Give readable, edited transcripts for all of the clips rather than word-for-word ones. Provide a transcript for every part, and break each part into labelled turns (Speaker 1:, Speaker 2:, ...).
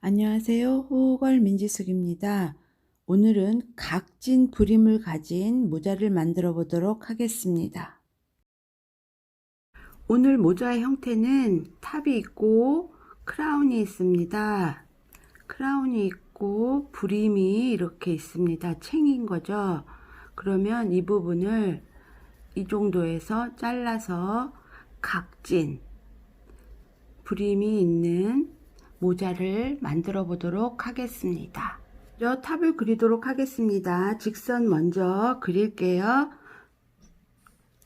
Speaker 1: 안녕하세요. 호걸 민지숙입니다. 오늘은 각진 브림을 가진 모자를 만들어 보도록 하겠습니다. 오늘 모자의 형태는 탑이 있고 크라운이 있습니다. 크라운이 있고 브림이 이렇게 있습니다. 챙인 거죠. 그러면 이 부분을 이 정도에서 잘라서 각진 브림이 있는 모자를 만들어 보도록 하겠습니다. 먼저 탑을 그리도록 하겠습니다. 직선 먼저 그릴게요.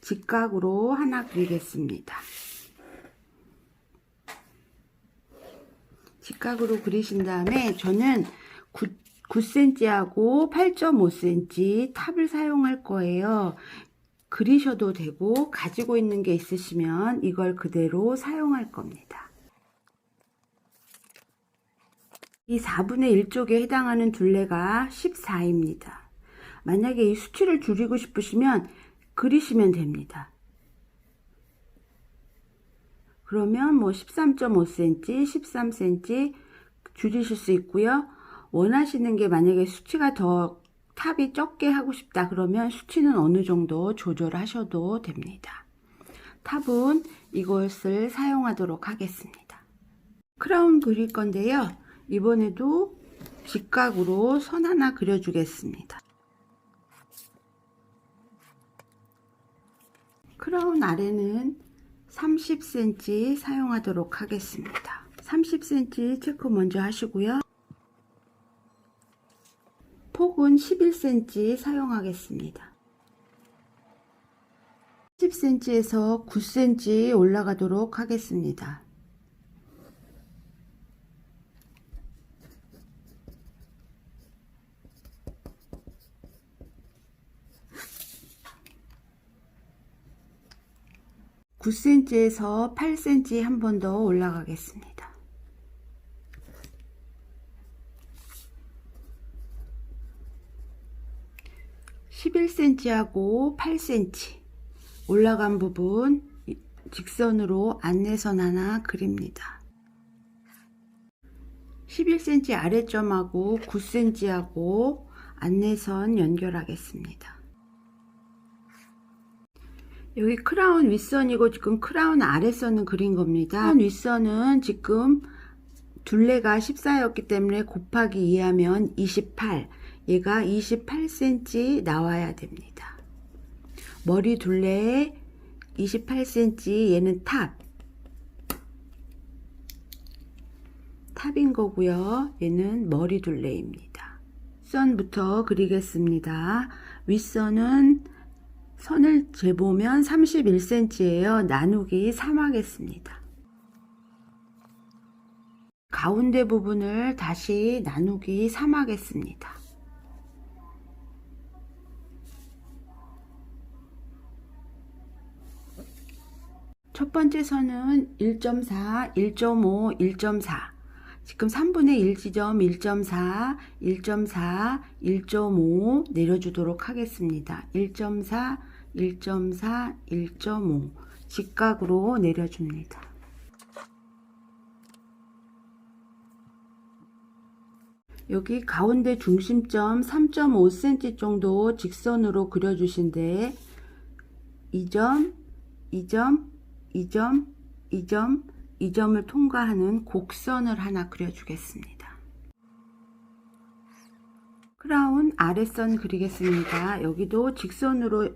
Speaker 1: 직각으로 하나 그리겠습니다. 직각으로 그리신 다음에 저는 9cm하고 8.5cm 탑을 사용할 거예요. 그리셔도 되고 가지고 있는 게 있으시면 이걸 그대로 사용할 겁니다. 이 4분의 1쪽에 해당하는 둘레가 14입니다. 만약에 이 수치를 줄이고 싶으시면 그리시면 됩니다. 그러면 뭐 13.5cm, 13cm 줄이실 수 있고요. 원하시는 게 만약에 수치가 더 탑이 적게 하고 싶다 그러면 수치는 어느 정도 조절하셔도 됩니다. 탑은 이것을 사용하도록 하겠습니다. 크라운 그릴 건데요. 이번에도 직각으로 선 하나 그려주겠습니다. 크라운 아래는 30cm 사용하도록 하겠습니다. 30cm 체크 먼저 하시고요. 폭은 11cm 사용하겠습니다. 10cm에서 9cm 올라가도록 하겠습니다. (9cm에서) 8cm 한 번 더 올라가겠습니다. (11cm하고) (8cm) 올라간 부분 직선으로 안내선 하나 그립니다. 11cm 아래점하고 9cm하고 안내선 연결하겠습니다. 여기 크라운 윗선이고 지금 크라운 아래선은 그린 겁니다. 크라운 윗선은 지금 둘레가 14였기 때문에 곱하기 2하면 28, 얘가 28cm 나와야 됩니다. 머리 둘레에 28cm, 얘는 탑인 거고요. 얘는 머리 둘레입니다. 윗선부터 그리겠습니다. 윗선은 선을 재보면 31cm예요. 나누기 3 하겠습니다. 가운데 부분을 다시 나누기 3 하겠습니다. 첫 번째 선은 1.4, 1.5, 1.4 지금 3분의 1 지점 1.4, 1.4, 1.5 내려주도록 하겠습니다. 1.4, 1.4, 1.5 직각으로 내려줍니다. 여기 가운데 중심점 3.5cm 정도 직선으로 그려주신데 2점, 2점, 2점, 2점, 2점을 통과하는 곡선을 하나 그려주겠습니다. 크라운 아랫선 그리겠습니다. 여기도 직선으로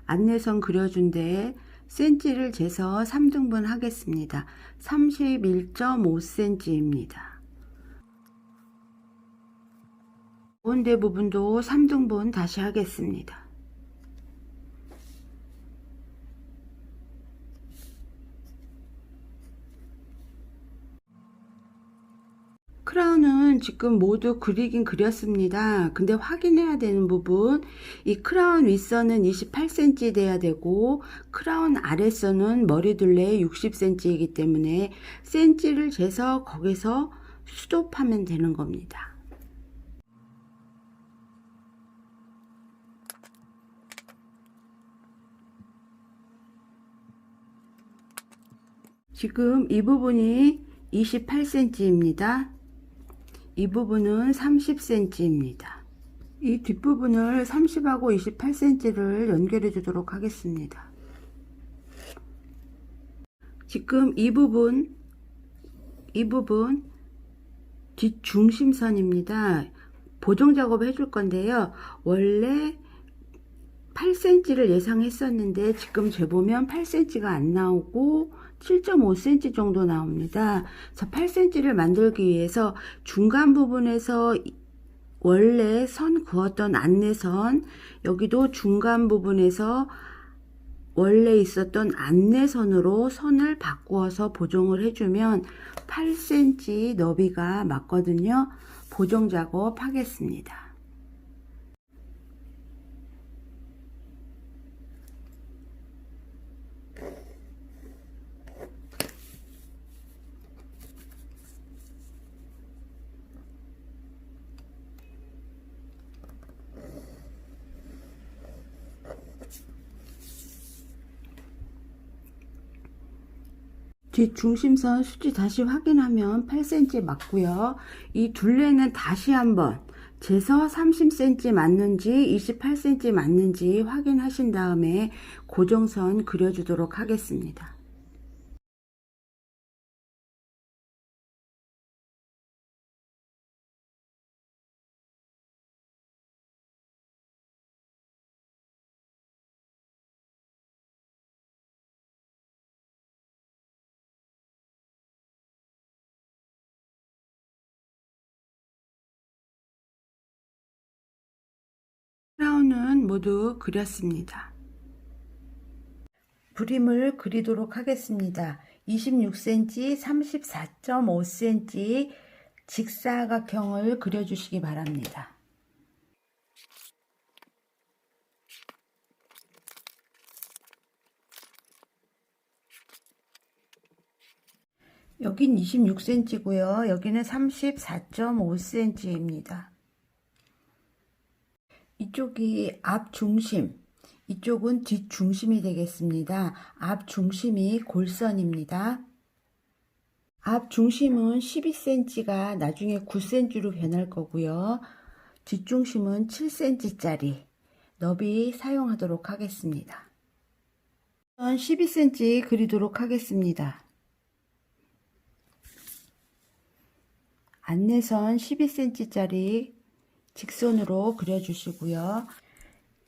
Speaker 1: 안내선 그려준데 cm를 재서 3등분 하겠습니다. 31.5cm입니다. 가운데 부분도 3등분 다시 하겠습니다. 크라운은 지금 모두 그리긴 그렸습니다. 근데 확인해야 되는 부분, 이 크라운 윗선은 28cm 돼야 되고 크라운 아랫선은 머리 둘레 60cm이기 때문에 cm를 재서 거기서 수dob하면 되는 겁니다. 지금 이 부분이 28cm입니다. 이 부분은 30cm입니다. 이 뒷부분을 30하고 28cm를 연결해 주도록 하겠습니다. 지금 이 부분 뒷중심선입니다. 보정 작업을 해줄 건데요. 원래 8cm를 예상했었는데 지금 재보면 8cm가 안 나오고 7.5cm 정도 나옵니다. 자, 8cm를 만들기 위해서 중간 부분에서 원래 선 그었던 안내선, 여기도 중간 부분에서 원래 있었던 안내선으로 선을 바꾸어서 보정을 해주면 8cm 너비가 맞거든요. 보정 작업 하겠습니다. 뒷중심선 수치 다시 확인하면 8cm 맞고요. 이 둘레는 다시 한번 재서 30cm 맞는지 28cm 맞는지 확인하신 다음에 고정선 그려주도록 하겠습니다. 크라운은 모두 그렸습니다. 브림을 그리도록 하겠습니다. 26cm, 34.5cm 직사각형을 그려주시기 바랍니다. 여긴 26cm고요. 여기는 34.5cm입니다. 이쪽이 앞중심, 이쪽은 뒷중심이 되겠습니다. 앞중심이 골선입니다. 앞중심은 12cm가 나중에 9cm로 변할 거고요. 뒷중심은 7cm짜리 너비 사용하도록 하겠습니다. 12cm 그리도록 하겠습니다. 안내선 12cm짜리 직선으로 그려주시고요.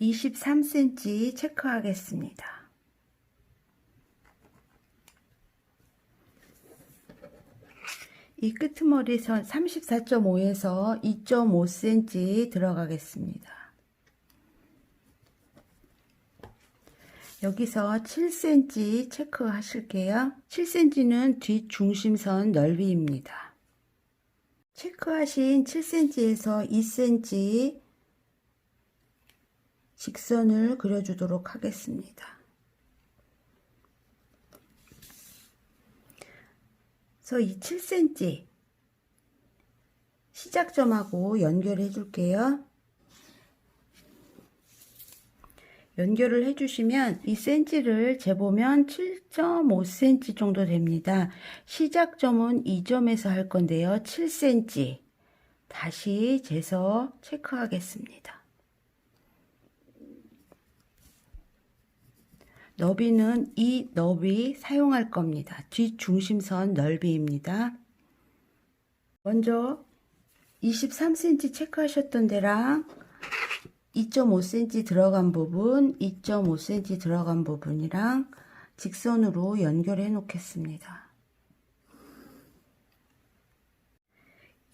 Speaker 1: 23cm 체크하겠습니다. 이 끄트머리선 34.5에서 2.5cm 들어가겠습니다. 여기서 7cm 체크하실게요. 7cm는 뒷중심선 넓이입니다. 체크하신 7cm에서 2cm 직선을 그려주도록 하겠습니다. 그래서 이 7cm 시작점하고 연결해 줄게요. 연결을 해주시면 2cm를 재보면 7.5cm 정도 됩니다. 시작점은 2점에서 할 건데요. 7cm 다시 재서 체크하겠습니다. 너비는 이 너비 사용할 겁니다. 뒷중심선 넓이입니다. 먼저 23cm 체크하셨던 데랑 2.5cm 들어간 부분, 2.5cm 들어간 부분이랑 직선으로 연결해 놓겠습니다.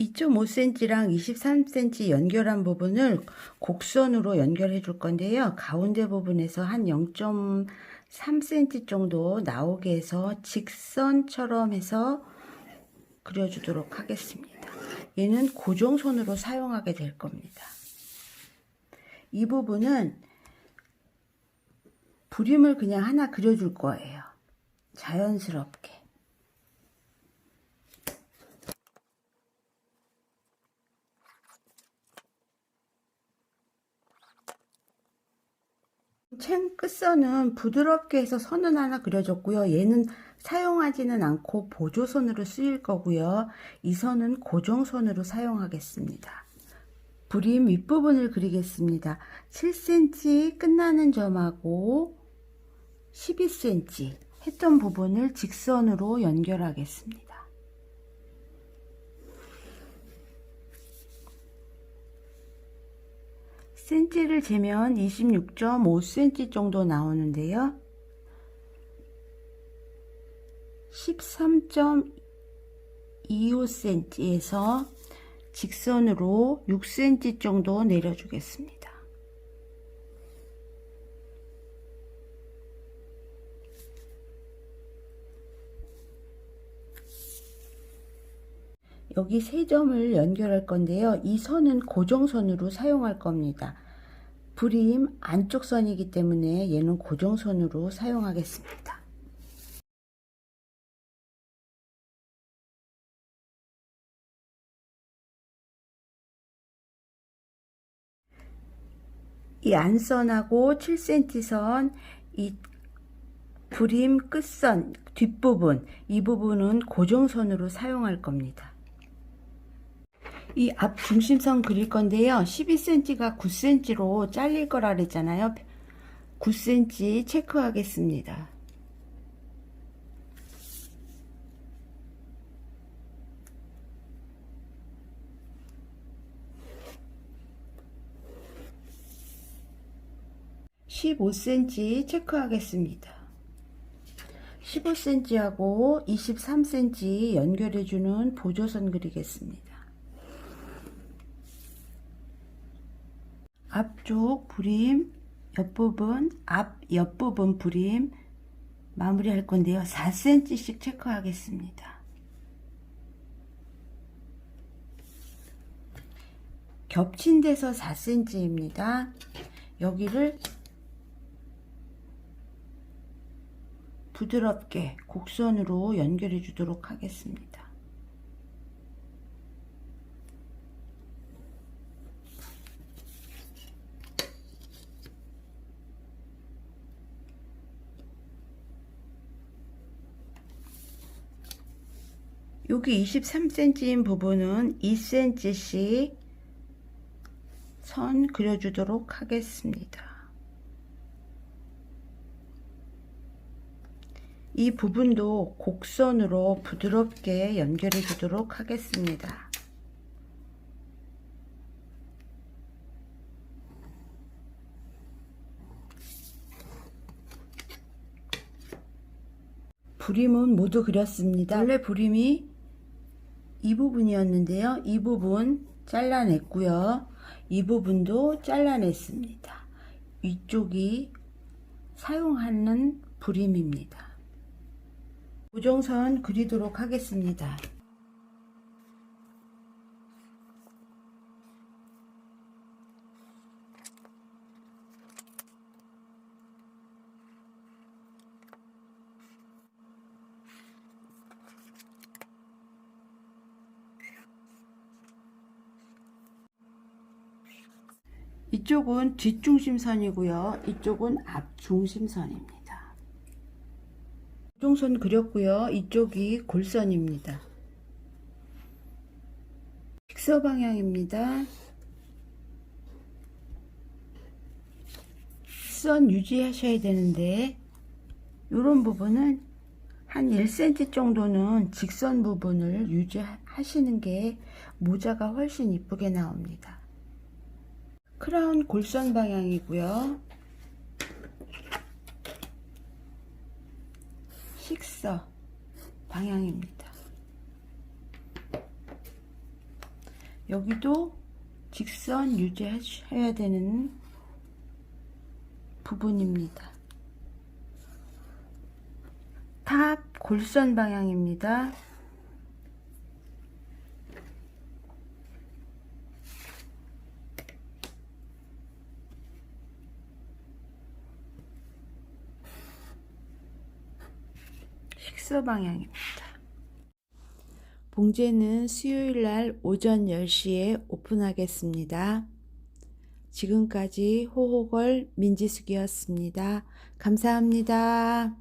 Speaker 1: 2.5cm랑 23cm 연결한 부분을 곡선으로 연결해 줄 건데요. 가운데 부분에서 한 0.3cm 정도 나오게 해서 직선처럼 해서 그려주도록 하겠습니다. 얘는 고정선으로 사용하게 될 겁니다. 이 부분은 브림을 그냥 하나 그려줄 거예요. 자연스럽게. 챙 끝선은 부드럽게 해서 선은 하나 그려줬고요. 얘는 사용하지는 않고 보조선으로 쓰일 거고요. 이 선은 고정선으로 사용하겠습니다. 브림 윗부분을 그리겠습니다. 7cm 끝나는 점하고 12cm 했던 부분을 직선으로 연결하겠습니다. cm를 재면 26.5cm 정도 나오는데요. 13.25cm에서 직선으로 6cm 정도 내려주겠습니다. 여기 세 점을 연결할 건데요. 이 선은 고정선으로 사용할 겁니다. 브림 안쪽 선이기 때문에 얘는 고정선으로 사용하겠습니다. 이 안선하고 7cm 선, 이 브림 끝선 뒷부분, 이 부분은 고정선으로 사용할 겁니다. 이 앞 중심선 그릴 건데요. 12cm가 9cm로 잘릴 거라 그랬잖아요. 9cm 체크하겠습니다. (15cm) 체크하겠습니다. 15cm하고 23cm 연결해주는 보조선 그리겠습니다. 앞쪽 브림 옆부분, 옆부분 브림 마무리 할 건데요. 4cm씩 체크하겠습니다. 겹친 데서 4cm입니다. 여기를 부드럽게 곡선으로 연결해 주도록 하겠습니다. 여기 23cm인 부분은 2cm씩 선 그려주도록 하겠습니다. 이 부분도 곡선으로 부드럽게 연결해 주도록 하겠습니다. 브림은 모두 그렸습니다. 원래 브림이 이 부분이었는데요. 이 부분 잘라냈고요. 이 부분도 잘라냈습니다. 이쪽이 사용하는 브림입니다. 고정선 그리도록 하겠습니다. 이쪽은 뒷중심선이고요. 이쪽은 앞중심선입니다. 고정선 그렸고요. 이쪽이 골선입니다. 직선 방향입니다. 선 유지하셔야 되는데 이런 부분은 한 1cm 정도는 직선 부분을 유지하시는 게 모자가 훨씬 이쁘게 나옵니다. 크라운 골선 방향이고요. 식서 방향입니다. 여기도 직선 유지하셔야 되는 부분입니다. 탑 골선 방향입니다. 식서 방향입니다. 봉제는 수요일날 오전 10시에 오픈하겠습니다. 지금까지 호호걸 민지숙이었습니다. 감사합니다.